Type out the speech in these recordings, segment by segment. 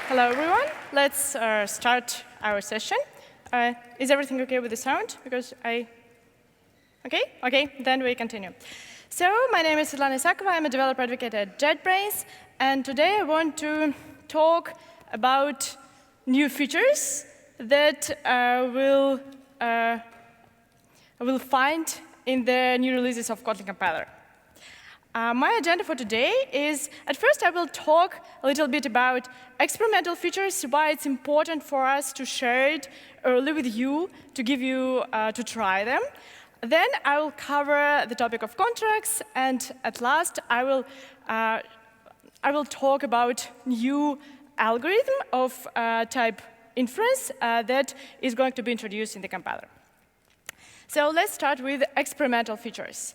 Hello, everyone. Let's start our session. Is everything OK with the sound? Because OK, then we continue. So my name is Svetlana Isakova. I'm a developer advocate at JetBrains. And today I want to talk about new features that we'll find in the new releases of Kotlin compiler. My agenda for today is, at first I will talk a little bit about experimental features, why it's important for us to share it early with you, to give you to try them. Then I will cover the topic of contracts, and at last I will talk about new algorithm of type inference that is going to be introduced in the compiler. So let's start with experimental features.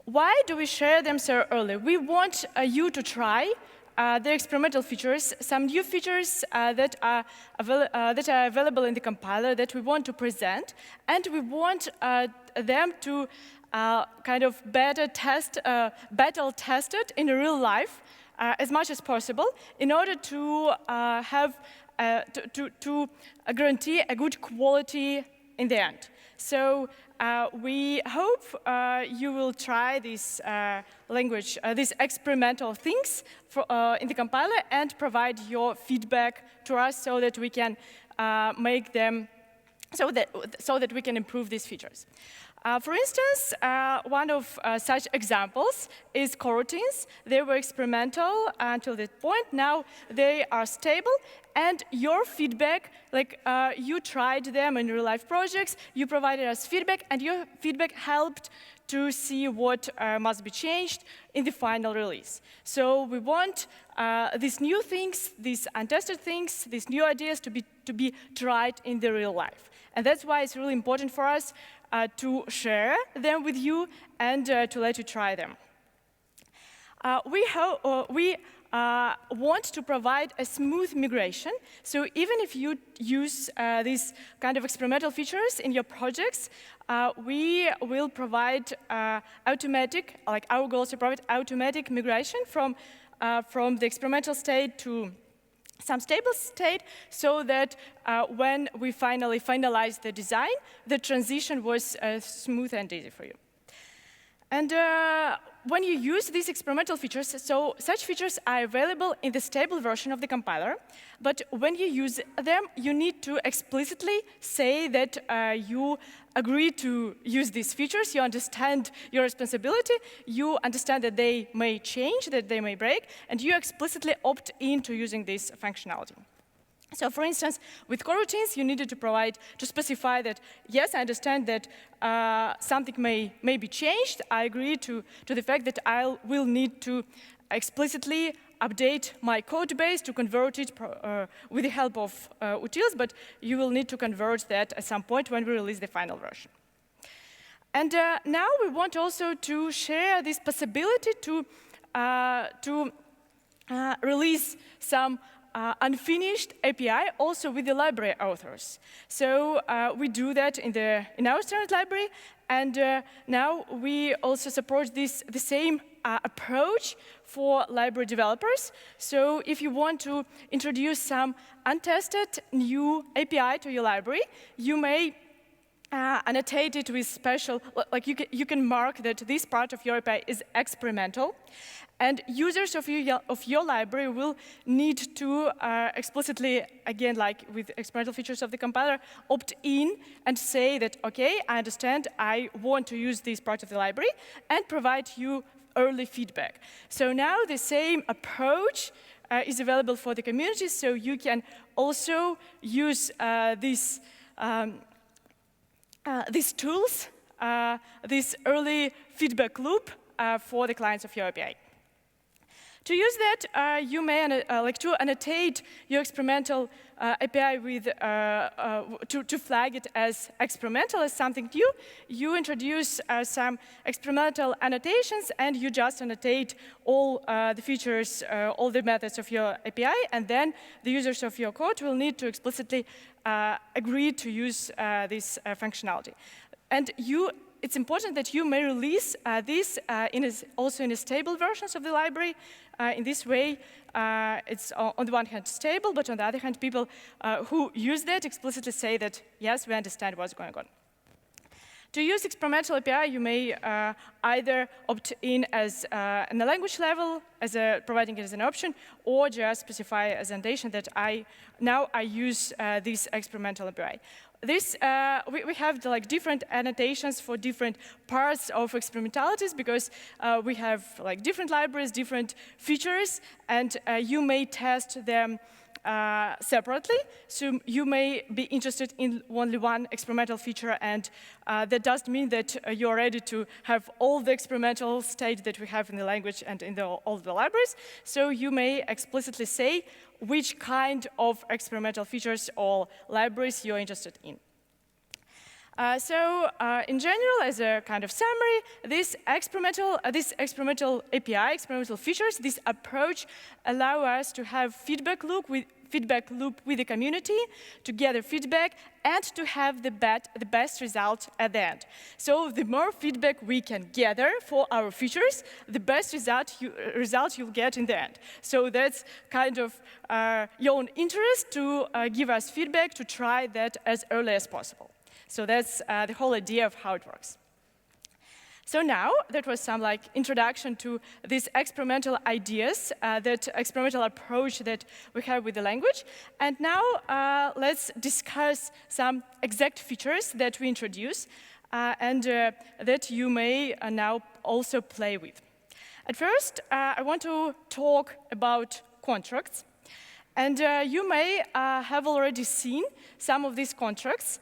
Why do we share them so early? We want you to try the experimental features, some new features that are available in the compiler that we want to present, and we want them to kind of battle test it in real life as much as possible in order to guarantee a good quality in the end. So we hope you will try this these experimental things in the compiler and provide your feedback to us so that we can make them, so that we can improve these features. For instance, one of such examples is Coroutines. They were experimental until that point. Now they are stable. And your feedback, like you tried them in real-life projects, you provided us feedback, and your feedback helped to see what must be changed in the final release. So we want these new things, these untested things, these new ideas to be tried in the real life. And that's why it's really important for us to share them with you and to let you try them. We want to provide a smooth migration. So even if you use these kind of experimental features in your projects, we will provide automatic, like our goal is to provide automatic migration from the experimental state to some stable state, so that when we finally finalize the design, the transition was smooth and easy for you. And when you use these experimental features, so such features are available in the stable version of the compiler, but when you use them, you need to explicitly say that you agree to use these features, you understand your responsibility, you understand that they may change, that they may break, and you explicitly opt into using this functionality. So for instance, with Coroutines, you needed to specify that, yes, I understand that something may be changed. I agree to the fact that I will need to explicitly update my code base to convert it with the help of utils, but you will need to convert that at some point when we release the final version. And now we want also to share this possibility to release some unfinished API also with the library authors. So we do that in our standard library, and now we also support the same approach for library developers. So if you want to introduce some untested new API to your library, you may annotate it with special, like you can mark that this part of your API is experimental. And users of your library will need to explicitly, again, like with experimental features of the compiler, opt in and say that, OK, I understand, I want to use this part of the library, and provide you early feedback. So now the same approach is available for the community, so you can also use these tools, this early feedback loop for the clients of your API. To use that, you may to annotate your experimental API with to flag it as experimental, as something new. You introduce some experimental annotations, and you just annotate all the features, all the methods of your API, and then the users of your code will need to explicitly agree to use this functionality. And you it's important that you may release this also in a stable versions of the library. In this way, it's on the one hand stable, but on the other hand, people who use that explicitly say that, yes, we understand what's going on. To use experimental API, you may either opt in as in the language level, providing it as an option, or just specify as annotation that I use this experimental API. This we have different annotations for different parts of experimentalities because we have different libraries, different features, and you may test them separately. So you may be interested in only one experimental feature, and that doesn't mean that you're ready to have all the experimental state that we have in the language and in all the libraries. So you may explicitly say which kind of experimental features or libraries you're interested in. In general, as a kind of summary, this experimental API, experimental features, this approach allow us to have feedback loop with the community, to gather feedback, and to have the best result at the end. So the more feedback we can gather for our features, the best result you'll get in the end. So that's kind of your own interest to give us feedback, to try that as early as possible. So that's the whole idea of how it works. So now, that was some introduction to these experimental ideas, that experimental approach that we have with the language. And now, let's discuss some exact features that we introduce and that you may now also play with. At first, I want to talk about contracts. And you may have already seen some of these contracts.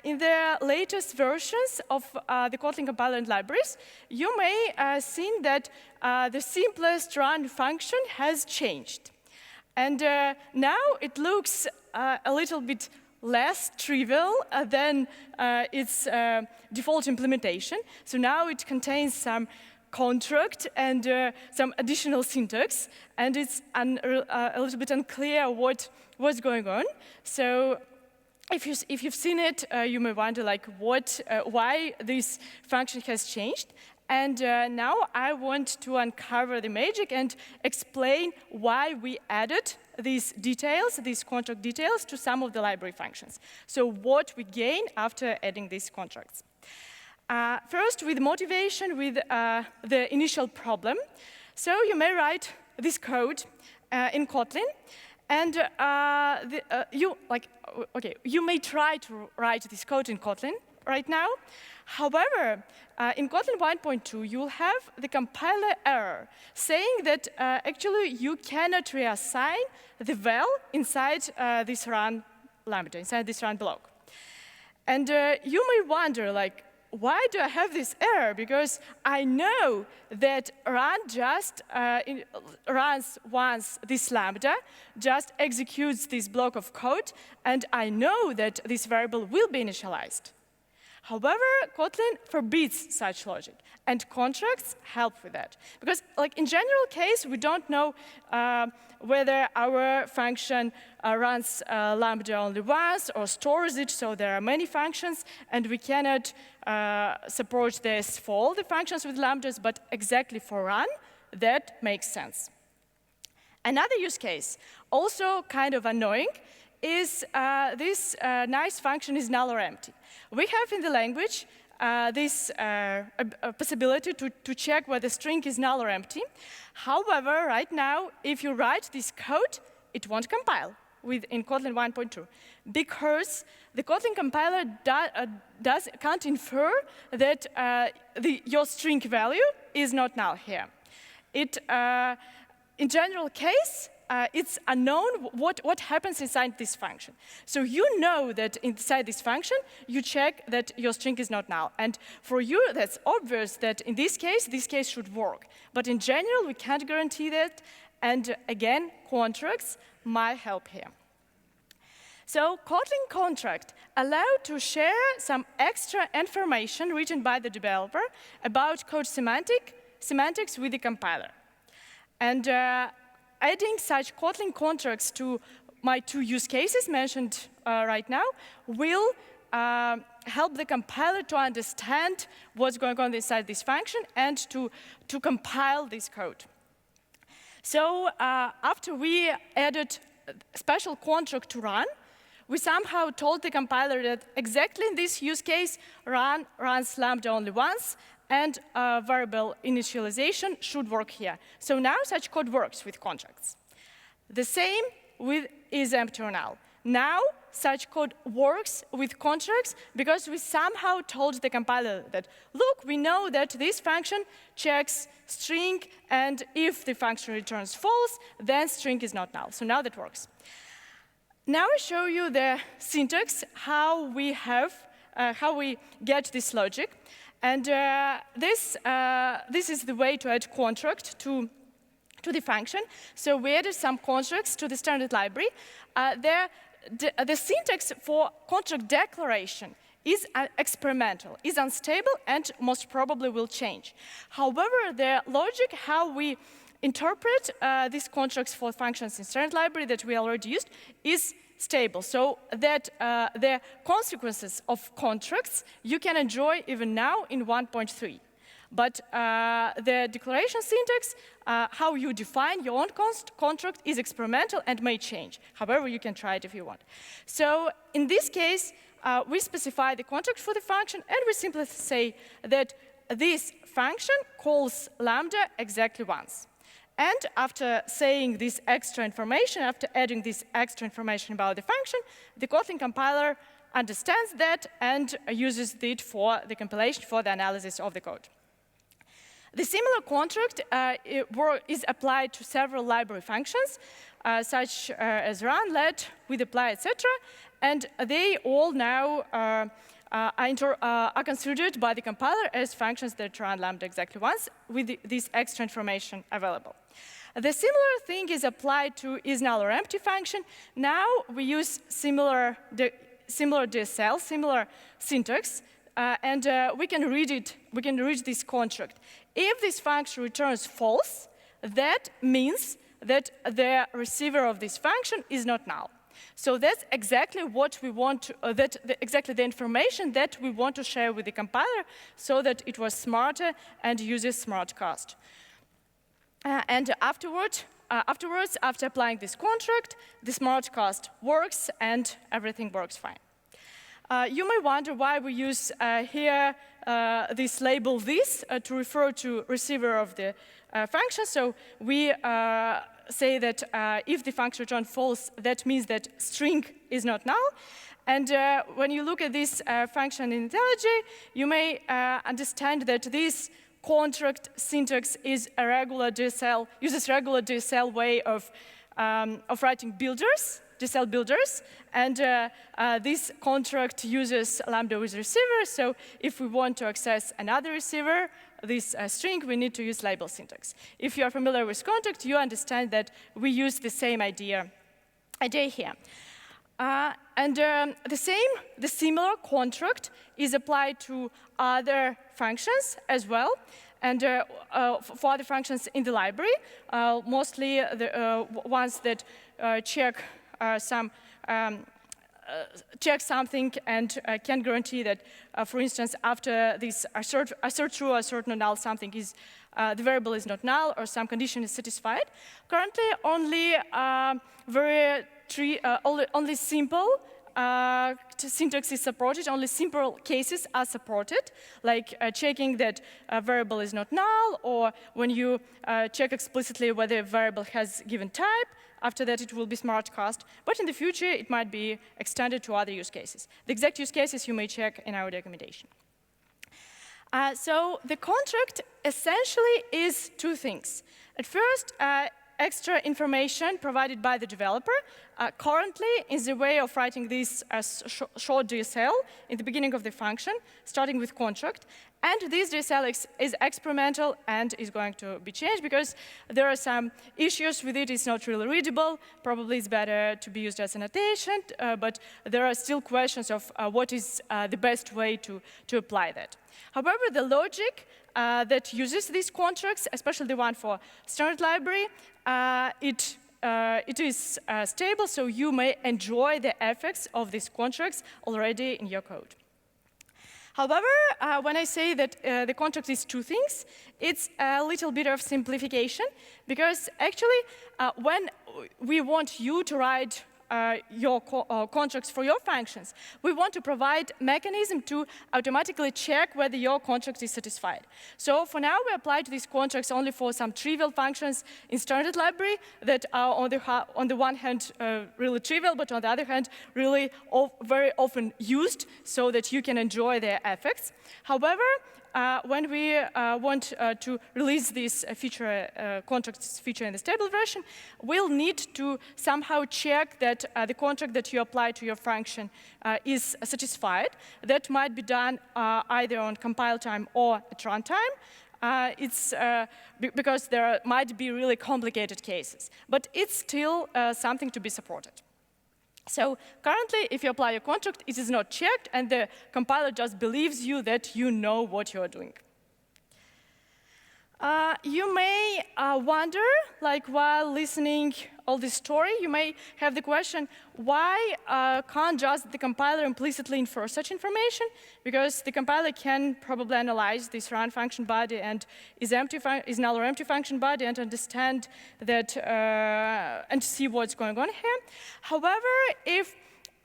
In the latest versions of the Kotlin compiler and libraries, you may have seen that the simplest run function has changed. And now it looks a little bit less trivial than its default implementation. So now it contains some contract and some additional syntax, and it's a little bit unclear what's going on. So if you've seen it, you may wonder why this function has changed. And now I want to uncover the magic and explain why we added these details, these contract details, to some of the library functions. So what we gain after adding these contracts. First, with motivation, with the initial problem. So you may write this code in Kotlin, and you may try to write this code in Kotlin right now. However, in Kotlin 1.2, you'll have the compiler error saying that actually you cannot reassign the val inside this run lambda, inside this run block. And you may wonder, why do I have this error? Because I know that run just runs once this lambda, just executes this block of code, and I know that this variable will be initialized. However, Kotlin forbids such logic, and contracts help with that. Because in general case, we don't know whether our function runs lambda only once or stores it, so there are many functions, and we cannot support this for all the functions with lambdas, but exactly for run, that makes sense. Another use case, also kind of annoying, is this nice function is null or empty. We have in the language this possibility to check whether string is null or empty. However, right now, if you write this code, it won't compile in Kotlin 1.2 because the Kotlin compiler can't infer that your string value is not null here. In general case, it's unknown what happens inside this function. So you know that inside this function, you check that your string is not null. And for you, that's obvious that in this case should work. But in general, we can't guarantee that. And again, contracts might help here. So Kotlin Contract allows to share some extra information written by the developer about code semantics with the compiler. And adding such Kotlin contracts to my two use cases mentioned right now will help the compiler to understand what's going on inside this function and to compile this code. So after we added a special contract to run, we somehow told the compiler that exactly in this use case, run runs lambda only once, and variable initialization should work here. So now such code works with contracts. The same with isEmpty or null. Now such code works with contracts because we somehow told the compiler that, look, we know that this function checks string, and if the function returns false, then string is not null. So now that works. Now I show you the syntax, how we get this logic. And this is the way to add contract to the function. So we added some contracts to the standard library. The syntax for contract declaration is experimental, is unstable, and most probably will change. However, the logic, how we interpret these contracts for functions in standard library that we already used, is stable, so that the consequences of contracts you can enjoy even now in 1.3. But the declaration syntax, how you define your own contract, is experimental and may change. However, you can try it if you want. So in this case, we specify the contract for the function, and we simply say that this function calls lambda exactly once. And after saying this extra information, after adding this extra information about the function, the Kotlin compiler understands that and uses it for the compilation, for the analysis of the code. The similar contract is applied to several library functions, such as run, let, with apply, etc. And they all now are considered by the compiler as functions that run lambda exactly once with this extra information available. The similar thing is applied to isNull or empty function. Now we use similar DSL, similar syntax, and we can read it. We can read this contract. If this function returns false, that means that the receiver of this function is not null. So that's exactly what we want to, exactly the information that we want to share with the compiler so that it was smarter and uses smart cast. And afterwards, after applying this contract, the smart cast works and everything works fine. You may wonder why we use here this label this to refer to receiver of the function. So we say that if the function returns false, that means that string is not null. And when you look at this function in IntelliJ, you may understand that this contract syntax is a regular DSL, uses regular DSL way of writing builders, DSL builders, and this contract uses lambda with receiver. So if we want to access another receiver, this string, we need to use label syntax. If you are familiar with contract, you understand that we use the same idea here. The similar contract is applied to other functions as well, and for other functions in the library, mostly the ones that check something and can guarantee that, for instance, after this assert true, assertNotNull, something is the variable is not null or some condition is satisfied. Currently, only only simple syntax is supported. Only simple cases are supported, like checking that a variable is not null, or when you check explicitly whether a variable has given type. After that, it will be smart cast. But in the future, it might be extended to other use cases. The exact use cases you may check in our documentation. So the contract essentially is two things. At first, extra information provided by the developer. Currently, is the way of writing this as short DSL in the beginning of the function, starting with contract. And this DSL is experimental and is going to be changed because there are some issues with it. It's not really readable. Probably it's better to be used as an annotation, but there are still questions of what is the best way to apply that. However, the logic that uses these contracts, especially the one for standard library, it it is stable, so you may enjoy the effects of these contracts already in your code. However, when I say that the contract is two things, it's a little bit of simplification, because actually, when we want you to write your contracts for your functions, we want to provide mechanism to automatically check whether your contract is satisfied. So for now, we apply to these contracts only for some trivial functions in standard library that are on the one hand really trivial, but on the other hand really very often used so that you can enjoy their effects. However, when we want to release this feature, contracts feature in the stable version, we'll need to somehow check that the contract that you apply to your function is satisfied. That might be done either on compile time or at runtime. It's because there might be really complicated cases, but it's still something to be supported. So currently, if you apply a contract, it is not checked, and the compiler just believes you that you know what you're doing. You may wonder, like while listening all this story, you may have the question, why can't just the compiler implicitly infer such information? Because the compiler can probably analyze this run function body and is null or empty function body and understand that and see what's going on here. However, if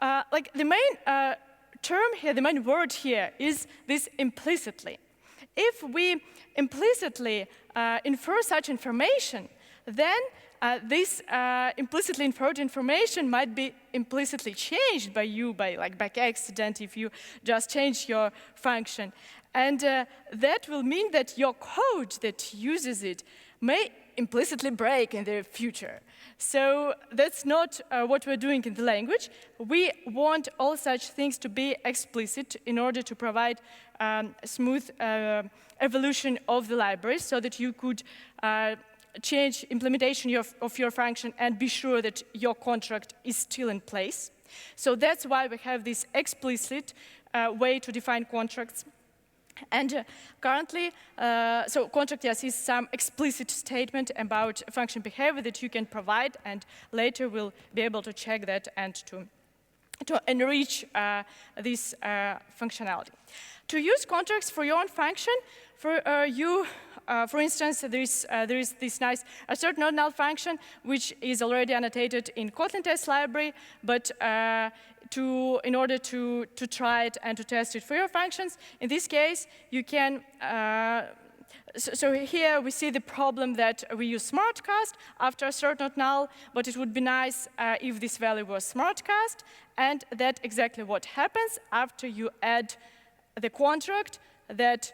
like the main term here, the main word here is this implicitly. If we implicitly infer such information, then this implicitly inferred information might be implicitly changed by you by accident if you just change your function. And that will mean that your code that uses it may implicitly break in the future. So that's not what we're doing in the language. We want all such things to be explicit in order to provide smooth evolution of the library so that you could change implementation of your function and be sure that your contract is still in place. So that's why we have this explicit way to define contracts. And currently, so contract, yes, is some explicit statement about function behavior that you can provide, and later we'll be able to check that and to enrich this functionality. To use contracts for your own function, for instance, there is this nice assertNotNull function, which is already annotated in Kotlin test library, but in order to try it and to test it for your functions, in this case, you can, so here we see the problem that we use smartcast after assertNotNull, but it would be nice if this value was smartcast, and that's exactly what happens after you add the contract that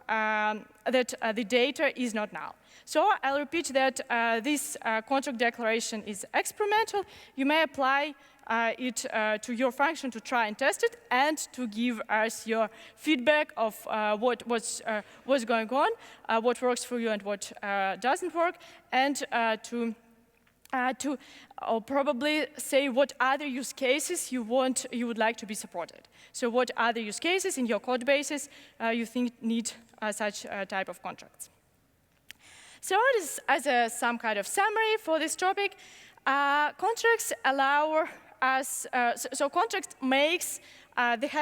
the data is not null. So I'll repeat that this contract declaration is experimental. You may apply it to your function to try and test it and to give us your feedback of what's going on, what works for you and what doesn't work, and to probably say what other use cases you would like to be supported. So what other use cases in your code bases you think need such type of contracts. So as some kind of summary for this topic, contracts allow us, so contract makes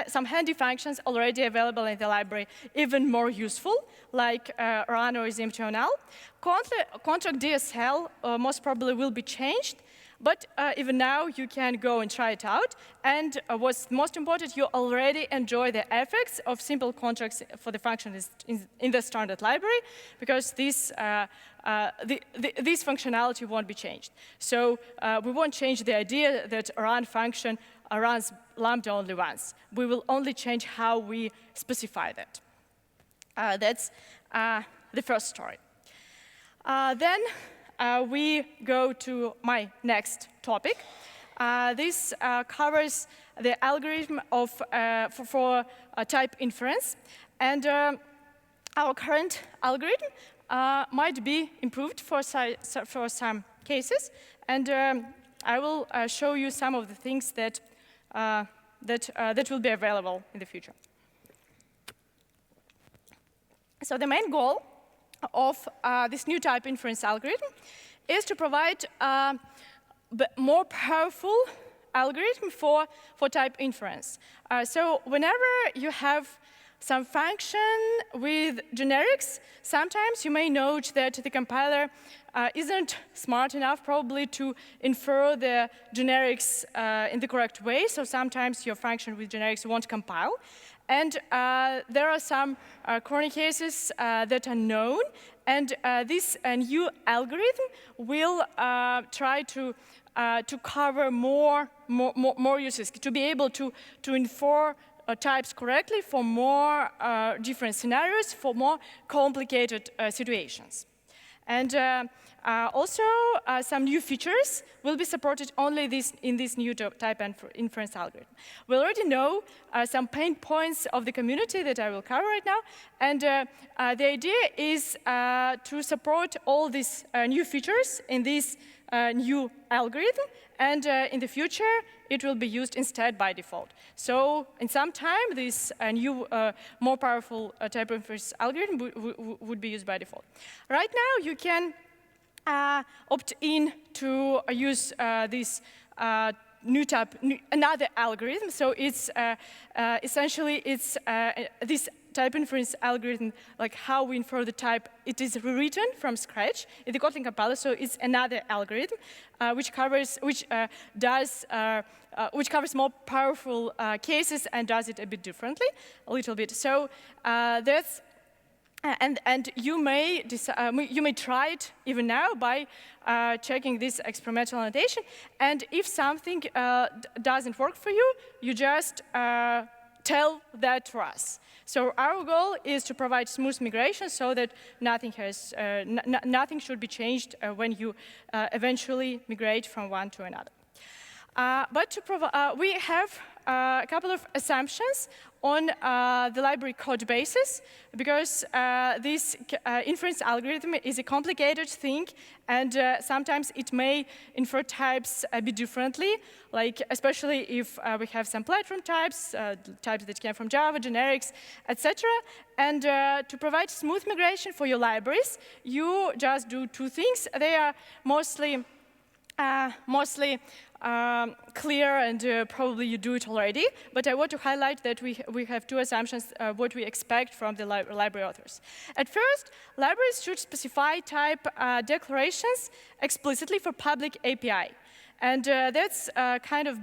some handy functions already available in the library even more useful, like run or is empty or null. Contract DSL most probably will be changed, but even now you can go and try it out. And what's most important, you already enjoy the effects of simple contracts for the function in the standard library, because this functionality won't be changed. So we won't change the idea that a run function runs lambda only once. We will only change how we specify that. That's the first story. Then we go to my next topic. This covers the algorithm for type inference. And our current algorithm might be improved for some cases. And I will show you some of the things that will be available in the future. So the main goal of this new type inference algorithm is to provide a more powerful algorithm for type inference. So whenever you have some function with generics, sometimes you may note that the compiler isn't smart enough probably to infer the generics in the correct way, so sometimes your function with generics won't compile. And there are some corner cases that are known, and this new algorithm will try to cover more uses, to be able to infer types correctly for more different scenarios, for more complicated situations. And also, some new features will be supported only in this new type inference algorithm. We already know some pain points of the community that I will cover right now. And the idea is to support all these new features in this new algorithm. And in the future, it will be used instead by default. So in some time, this new, more powerful type inference algorithm would be used by default. Right now, you can opt in to use this another algorithm. So it's essentially this type inference algorithm, like how we infer the type, it is rewritten from scratch in the Kotlin compiler. So it's another algorithm which covers more powerful cases and does it a bit differently, a little bit. So that's. And you may try it even now by checking this experimental annotation. And if something doesn't work for you, you just tell that to us. So our goal is to provide smooth migration so that nothing should be changed when you eventually migrate from one to another. But we have a couple of assumptions on the library code bases, because this inference algorithm is a complicated thing, and sometimes it may infer types a bit differently, like especially if we have some platform types, types that came from Java, generics, etc. And to provide smooth migration for your libraries, you just do two things. They are mostly clear, and probably you do it already, but I want to highlight that we have two assumptions what we expect from the library authors. At first, libraries should specify type declarations explicitly for public API. And that's kind of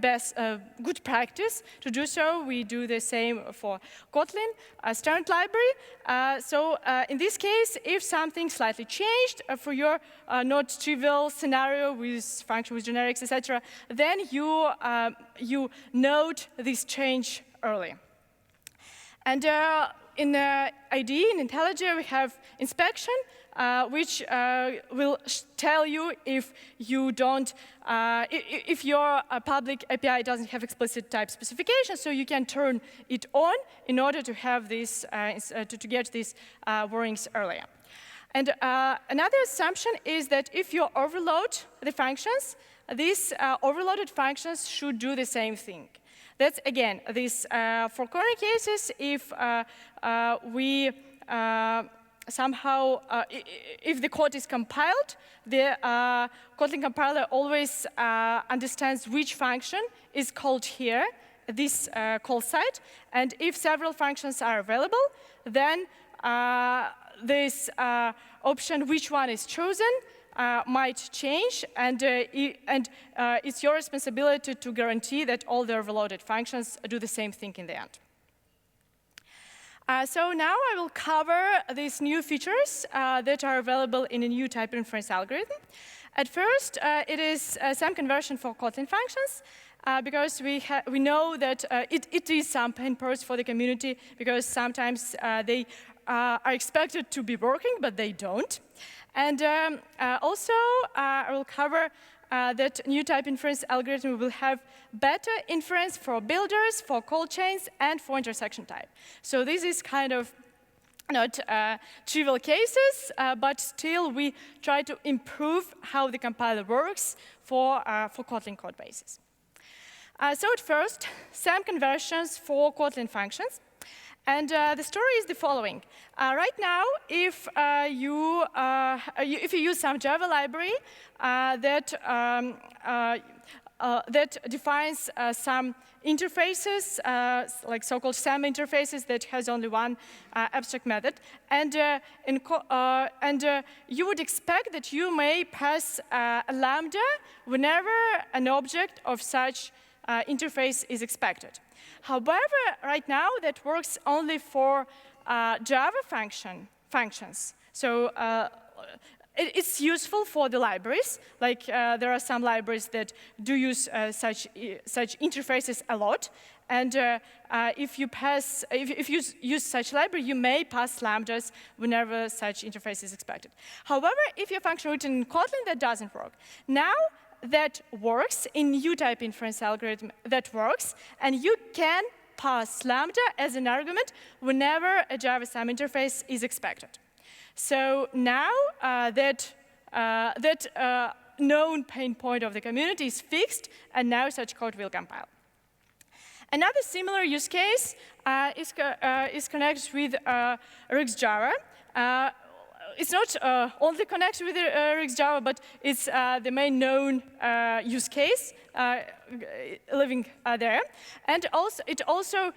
good practice to do so. We do the same for Kotlin, standard library. So in this case, if something slightly changed for your not trivial scenario with function with generics, etc., then you note this change early. And in IDE, in IntelliJ, we have inspection, which will tell you if you don't, if your public API doesn't have explicit type specification, so you can turn it on in order to have this, to get these warnings earlier. And another assumption is that if you overload the functions, these overloaded functions should do the same thing. That's, again, this for corner cases, if we somehow, if the code is compiled, the Kotlin compiler always understands which function is called here, this call site. And if several functions are available, then this option, which one is chosen, might change, and it's your responsibility to guarantee that all the overloaded functions do the same thing in the end. So now I will cover these new features that are available in a new type inference algorithm. At first, it is some conversion for Kotlin functions, because we know that it is some pain points for the community, because sometimes they are expected to be working, but they don't. And also, I will cover that new type inference algorithm will have better inference for builders, for call chains, and for intersection type. So this is kind of not trivial cases, but still we try to improve how the compiler works for Kotlin code bases. So at first, some conversions for Kotlin functions. And the story is the following. Right now, if you use some Java library that defines some interfaces, like so-called SAM interfaces that has only one abstract method, and you would expect that you may pass a lambda whenever an object of such interface is expected. However, right now that works only for Java functions. So it's useful for the libraries. Like there are some libraries that do use such interfaces a lot. And if you use such library, you may pass lambdas whenever such interface is expected. However, if your function written in Kotlin, that doesn't work. Now that works in U-type inference algorithm, that works, and you can pass lambda as an argument whenever a Java SAM interface is expected. So now that known pain point of the community is fixed, and now such code will compile. Another similar use case is connected with RxJava. It's not only connected with RxJava, but it's the main known use case living there. And also, it also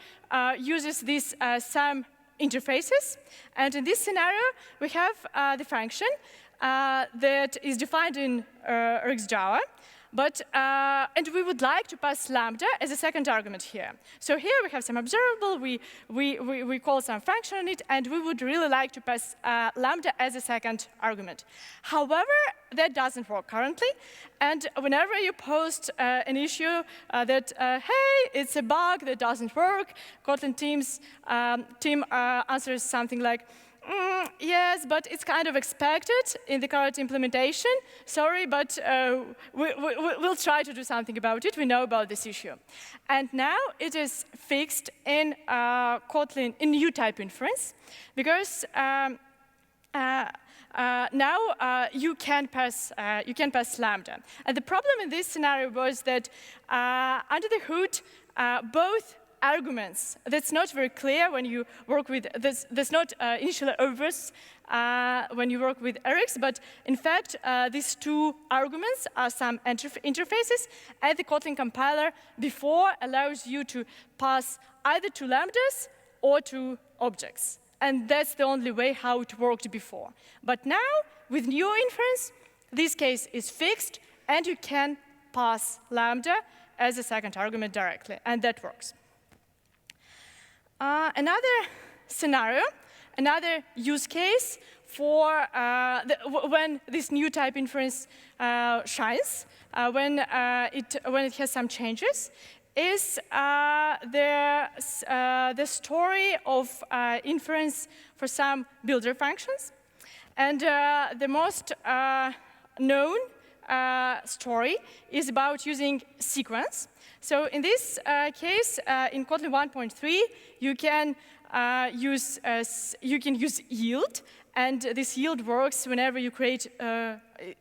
uses these SAM interfaces. And in this scenario, we have the function that is defined in RxJava. But, and we would like to pass lambda as a second argument here. So here we have some observable, we call some function on it, and we would really like to pass lambda as a second argument. However, that doesn't work currently. And whenever you post an issue that, hey, it's a bug that doesn't work, Kotlin team answers something like, yes, but it's kind of expected in the current implementation. Sorry, but we'll try to do something about it. We know about this issue. And now it is fixed in Kotlin in U-type inference, because now you can pass lambda. And the problem in this scenario was that under the hood, both arguments, that's not very clear when you work with, there's not initially obvious when you work with Rx, but in fact, these two arguments are some interfaces, and the Kotlin compiler before allows you to pass either to lambdas or to objects. And that's the only way how it worked before. But now, with new inference, this case is fixed, and you can pass lambda as a second argument directly, and that works. Another scenario, another use case for when this new type inference shines, when it has some changes, is the story of inference for some builder functions. And the most known story is about using sequence. So in this case, in Kotlin 1.3, you can use yield, and this yield works whenever you create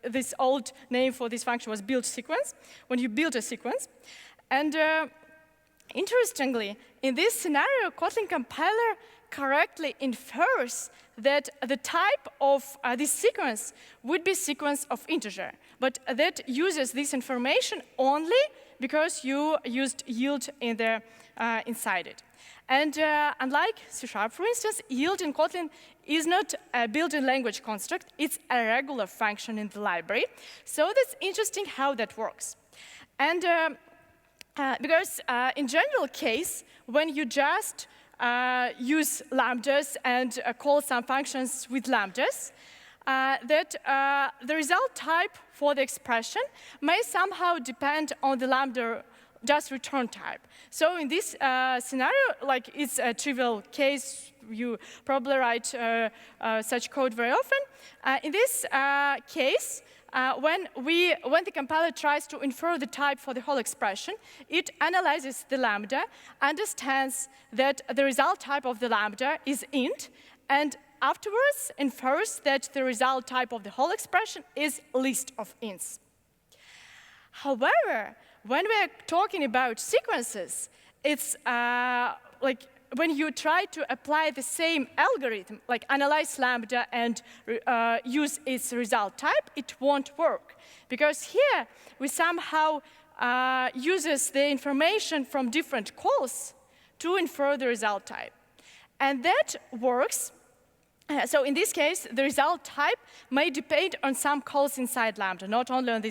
this old name for this function was build sequence, when you build a sequence. And interestingly, in this scenario, Kotlin compiler correctly infers that the type of this sequence would be sequence of integer, but that uses this information only because you used yield in there inside it. And unlike C#, for instance, yield in Kotlin is not a built-in language construct, it's a regular function in the library. So that's interesting how that works. And because in general case, when you just use lambdas and call some functions with lambdas, that the result type for the expression may somehow depend on the lambda just return type. So in this scenario, like it's a trivial case, you probably write such code very often. In this case, when the compiler tries to infer the type for the whole expression, it analyzes the lambda, understands that the result type of the lambda is int, and afterwards infers that the result type of the whole expression is list of ints. However, when we're talking about sequences, it's like when you try to apply the same algorithm, like analyze lambda and use its result type, it won't work. Because here, we somehow uses the information from different calls to infer the result type. And that works. So in this case, the result type may depend on some calls inside lambda, not only on,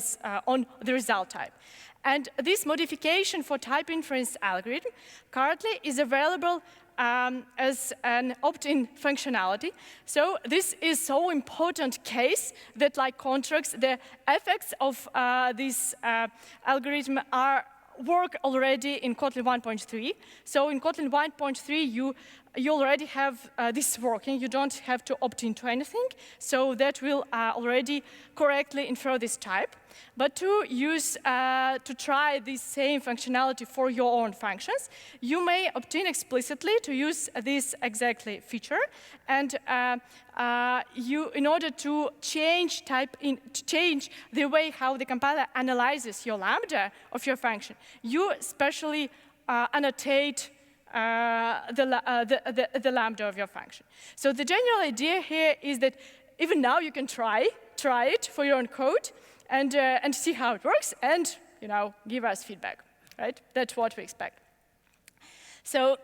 on the result type. And this modification for type inference algorithm currently is available as an opt-in functionality. So this is so important case that, like contracts, the effects of this algorithm work already in Kotlin 1.3. So in Kotlin 1.3, you already have this working. You don't have to opt into anything. So that will already correctly infer this type. But to use, to try this same functionality for your own functions, you may opt in explicitly to use this exactly feature. And in order to change change the way how the compiler analyzes your lambda of your function, you specially annotate the lambda of your function. So the general idea here is that even now you can try it for your own code and see how it works, and give us feedback. Right? That's what we expect. So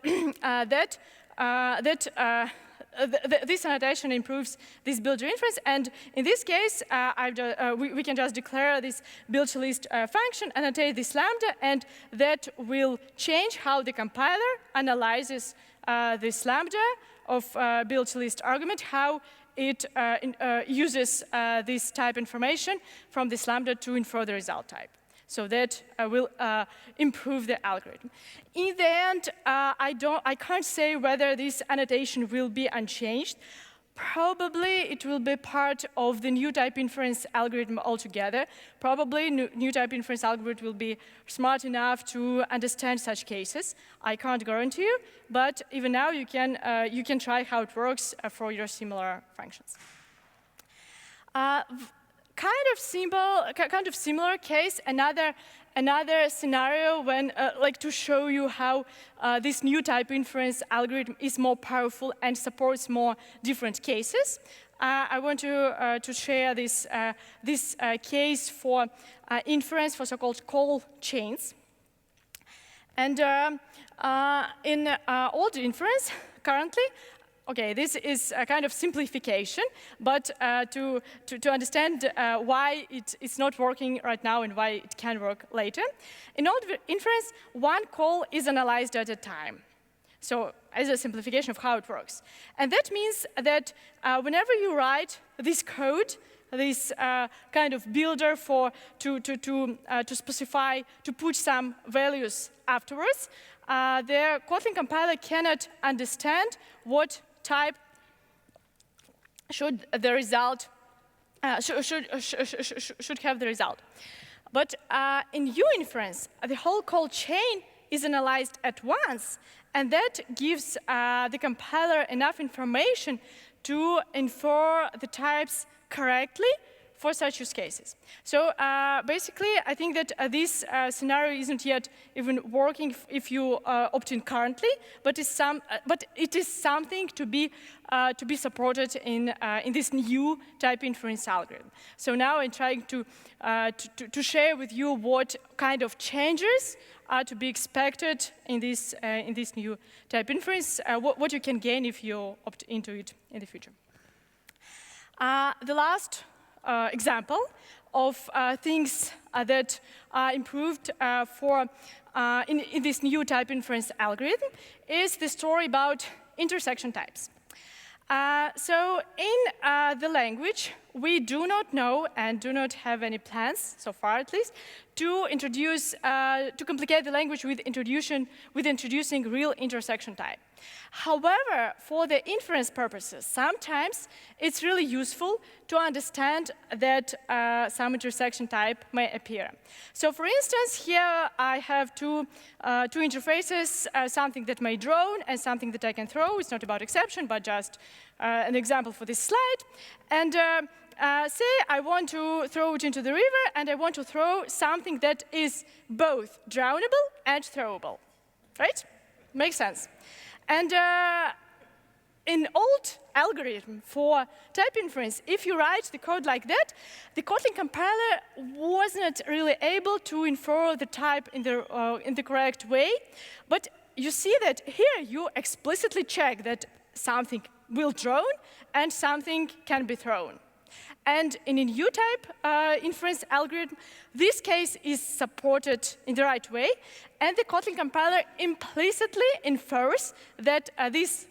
this annotation improves this build to inference, and in this case, we can just declare this build to list function, annotate this lambda, and that will change how the compiler analyzes this lambda of build to list argument, how it uses this type information from this lambda to infer the result type. So that will improve the algorithm. In the end, I can't say whether this annotation will be unchanged. Probably it will be part of the new type inference algorithm altogether. Probably new type inference algorithm will be smart enough to understand such cases. I can't guarantee you, but even now you can try how it works for your similar functions. Kind of similar case, another scenario when, like, to show you how this new type inference algorithm is more powerful and supports more different cases. I want to share this case for inference for so-called call chains. And in old inference, currently, okay, this is a kind of simplification, but to understand why it's not working right now and why it can work later. In old inference, one call is analyzed at a time. So as a simplification of how it works. And that means that whenever you write this code, this kind of builder to specify, to put some values afterwards, the Kotlin compiler cannot understand what type should the result should have the result. But in new inference, the whole call chain is analyzed at once, and that gives the compiler enough information to infer the types correctly for such use cases. So basically, I think that this scenario isn't yet even working if you opt in currently, but it is something to be supported in this new type inference algorithm. So now I'm trying to share with you what kind of changes are to be expected in this new type inference, what you can gain if you opt into it in the future. The last example of things that are improved in this new type inference algorithm is the story about intersection types. So in the language, we do not know and do not have any plans, so far at least, to complicate the language with introducing real intersection type. However, for the inference purposes, sometimes it's really useful to understand that some intersection type may appear. So for instance, here I have two interfaces, something that may drone and something that I can throw. It's not about exception, but just an example for this slide. And say I want to throw it into the river, and I want to throw something that is both drownable and throwable. Right? Makes sense. And in old algorithm for type inference, if you write the code like that, the Kotlin compiler wasn't really able to infer the type in the correct way. But you see that here you explicitly check that something will thrown and something can be thrown. And in a new type inference algorithm, this case is supported in the right way, and the Kotlin compiler implicitly infers that this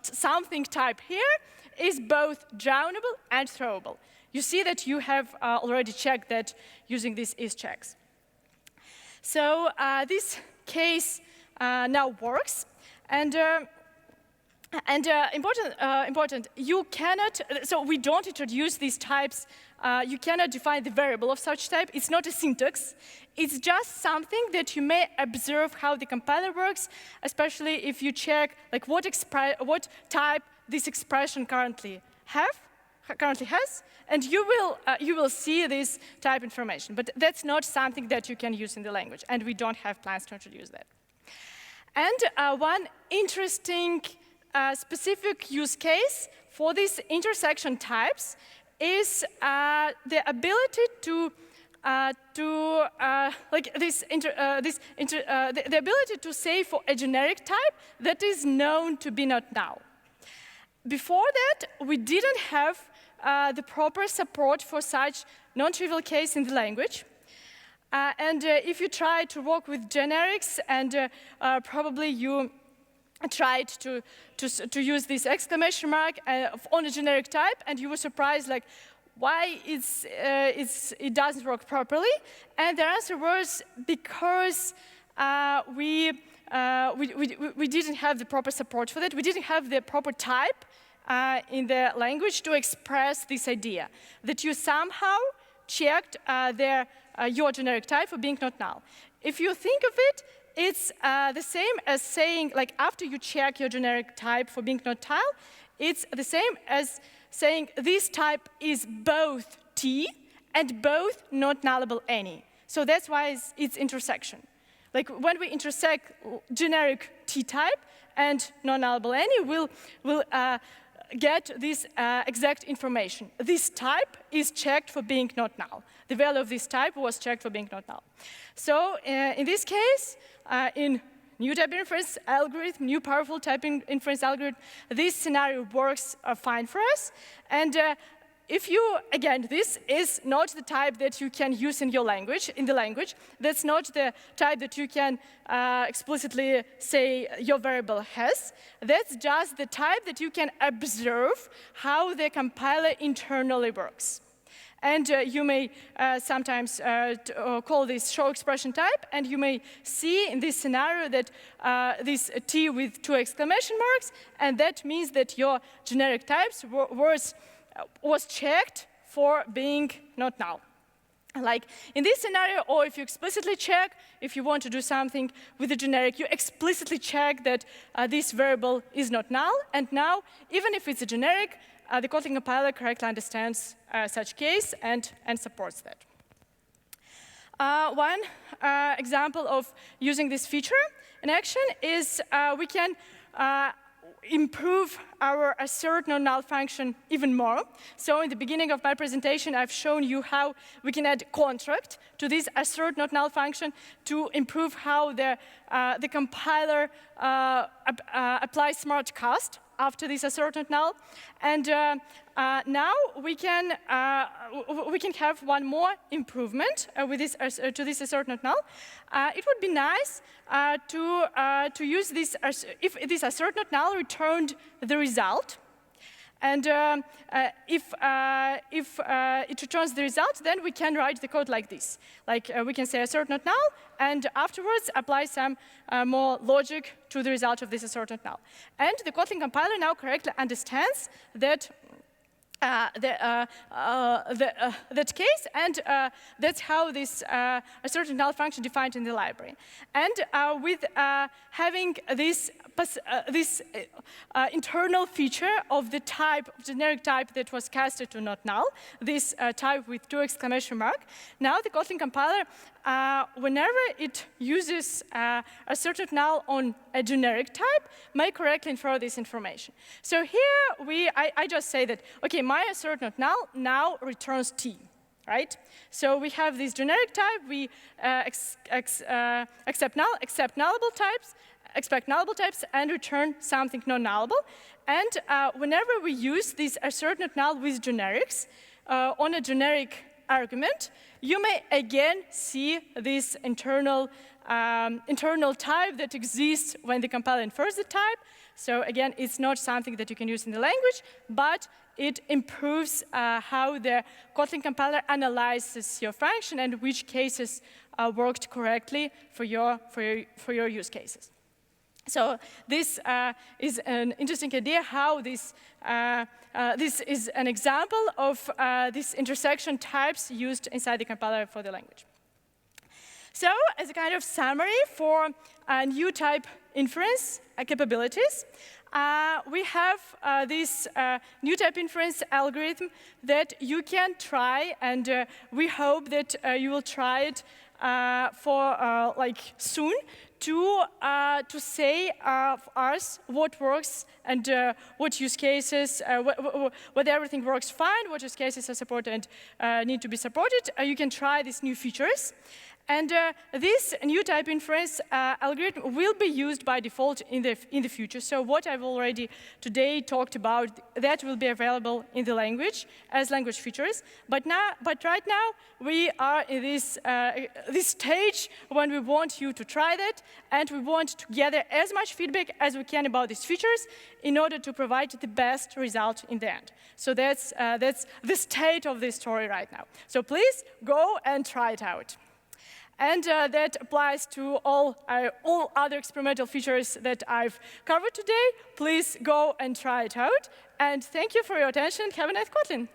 something type here is both drownable and throwable. You see that you have already checked that using these is checks. So this case now works, and important, you cannot, so we don't introduce these types, you cannot define the variable of such type. It's not a syntax. It's just something that you may observe how the compiler works, especially if you check like what type this expression currently has, and you will see this type information. But that's not something that you can use in the language, and we don't have plans to introduce that. And one interesting specific use case for these intersection types is the ability to the ability to say for a generic type that is known to be not null. Before that, we didn't have the proper support for such non-trivial case in the language. And if you try to work with generics, and probably you tried to use this exclamation mark on a generic type, and you were surprised, like, why it doesn't work properly. And the answer was because we didn't have the proper support for that. We didn't have the proper type in the language to express this idea, that you somehow checked your generic type for being not null. If you think of it, it's the same as saying, like, after you check your generic type for being not null, it's the same as saying this type is both T and both not nullable any. So that's why it's intersection. Like, when we intersect generic T type and non-nullable any, we'll get this exact information. This type is checked for being not null. The value of this type was checked for being not null. So in this case, in new type inference algorithm, new powerful type inference algorithm, this scenario works fine for us. And if you, again, this is not the type that you can use in your language, That's not the type that you can explicitly say your variable has. That's just the type that you can observe how the compiler internally works. And you may sometimes call this show expression type, and you may see in this scenario that this T with 2 exclamation marks, and that means that your generic types was checked for being not null. Like in this scenario, or if you explicitly check, if you want to do something with the generic, you explicitly check that this variable is not null, and now, even if it's a generic, the Kotlin compiler correctly understands such case and supports that. One example of using this feature in action is we can improve our assertNotNull function even more. So in the beginning of my presentation, I've shown you how we can add contract to this assertNotNull function to improve how the compiler applies smart cast after this assertNotNull. And now we can have one more improvement with this to this assertNotNull. It would be nice to use this if this assertNotNull returned the result. And if it returns the result, then we can write the code like this. Like we can say assertNotNull, and afterwards apply some more logic to the result of this assertNotNull. And the Kotlin compiler now correctly understands that that case, and that's how this assertNotNull function defined in the library. And with having this internal feature of the type, generic type that was casted to not null, this type with 2 exclamation mark, now the Kotlin compiler, whenever it uses assertNotNull on a generic type, may correctly infer this information. So here I just say that, okay, my assertNotNull now returns T, right? So we have this generic type, we accept nullable types, expect nullable types, and return something non-nullable. And whenever we use this assertNotNull with generics on a generic argument, you may again see this internal type that exists when the compiler infers the type. So again, it's not something that you can use in the language, but it improves how the Kotlin compiler analyzes your function and which cases worked correctly for your use cases. So this is an interesting idea how this is an example of these intersection types used inside the compiler for the language. So as a kind of summary for new type inference capabilities, we have this new type inference algorithm that you can try, and we hope that you will try it for soon to say us what works and what use cases, whether everything works fine, what use cases are supported and need to be supported. You can try these new features. And this new type inference algorithm will be used by default in the future. So what I've already today talked about, that will be available in the language as language features. But right now, we are in this stage when we want you to try that, and we want to gather as much feedback as we can about these features in order to provide the best result in the end. So that's the state of this story right now. So please go and try it out. And that applies to all other experimental features that I've covered today. Please go and try it out. And thank you for your attention. Have a nice Kotlin.